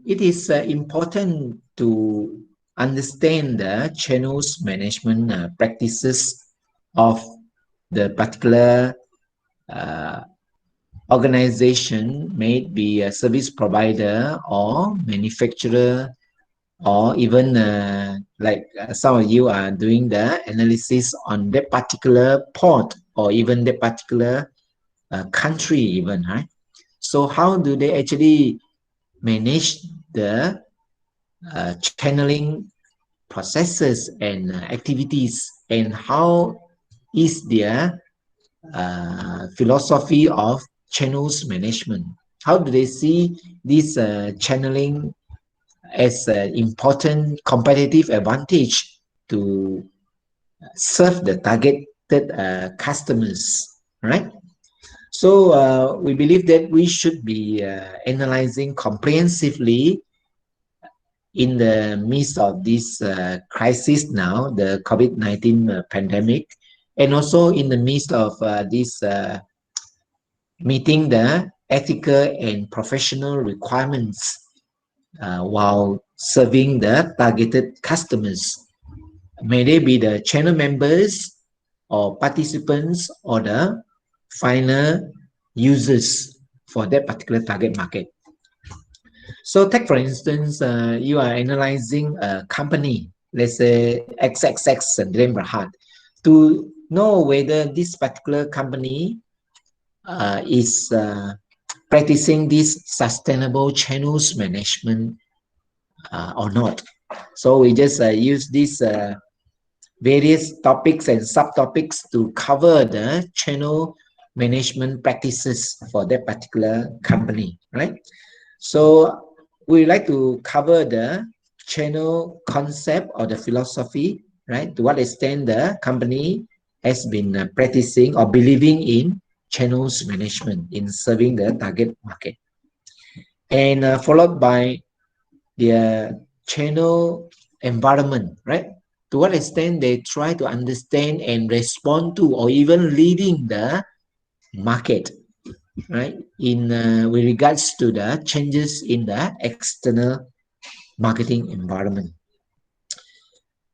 it is important to understand the channels management practices of the particular uh, organization, may it be a service provider or manufacturer, or even like some of you are doing the analysis on that particular port or even that particular country even, right? So how do they actually manage the channeling processes and activities, and how is their philosophy of channels management? How do they see this channeling as an important competitive advantage to serve the targeted customers, right? So we believe that we should be analyzing comprehensively in the midst of this crisis now, the COVID-19 pandemic, and also in the midst of this meeting the ethical and professional requirements while serving the targeted customers. May they be the channel members or participants or the final users for that particular target market. So take for instance, you are analyzing a company, let's say XXX and Berhad, to know whether this particular company is practicing this sustainable channels management or not. So we just use these various topics and subtopics to cover the channel management practices for that particular company, right? So we like to cover the channel concept or the philosophy, right? To what extent the company has been practicing or believing in channels management in serving the target market. And followed by the channel environment, right? To what extent they try to understand and respond to or even leading the market, right? In with regards to the changes in the external marketing environment,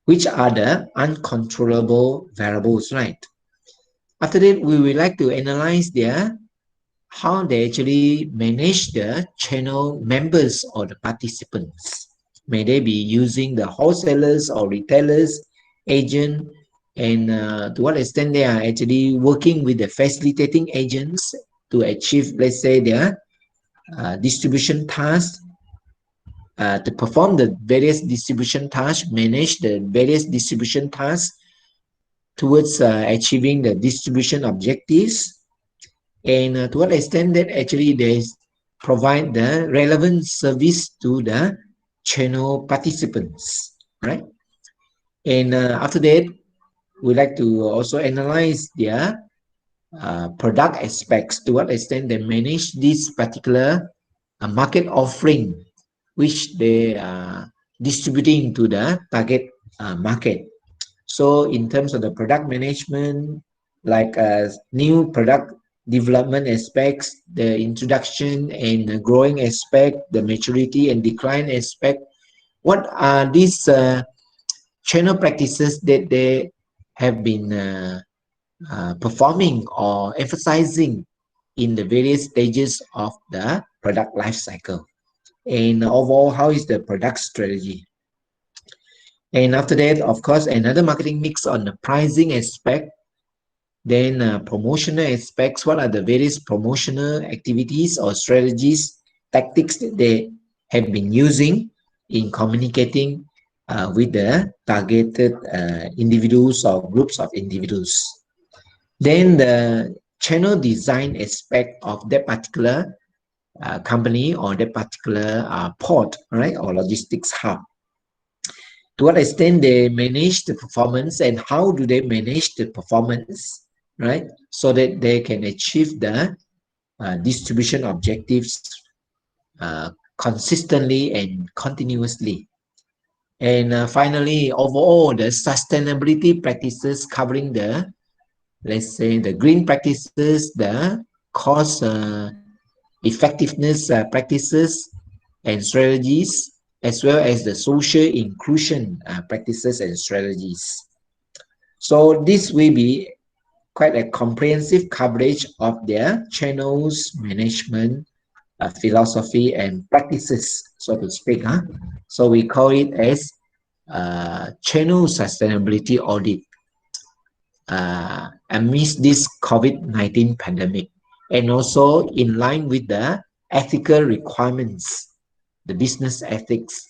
which are the uncontrollable variables, right? After that, we would like to analyze their how they actually manage the channel members or the participants. May they be using the wholesalers or retailers, agent, and to what extent they are actually working with the facilitating agents to achieve, let's say, their distribution tasks, to perform the various distribution tasks, manage the various distribution tasks towards achieving the distribution objectives, and to what extent that actually they provide the relevant service to the channel participants, right? And after that, we like to also analyze their product aspects, to what extent they manage this particular market offering which they are distributing to the target market. So in terms of the product management, like new product development aspects, the introduction and the growing aspect, the maturity and decline aspect, what are these channel practices that they have been performing or emphasizing in the various stages of the product life cycle? And overall, how is the product strategy? And after that, of course, another marketing mix on the pricing aspect, then promotional aspects. What are the various promotional activities or strategies, tactics that they have been using in communicating with the targeted individuals or groups of individuals? Then the channel design aspect of that particular company or that particular port, right, or logistics hub. To what extent they manage the performance and how do they manage the performance, right? So that they can achieve the distribution objectives consistently and continuously. And finally, overall, the sustainability practices covering the, let's say, the green practices, the cost effectiveness practices, and strategies, as well as the social inclusion practices and strategies. So this will be quite a comprehensive coverage of their channels management philosophy and practices, so to speak. So we call it as channel sustainability audit amidst this COVID-19 pandemic, and also in line with the ethical requirements, the business ethics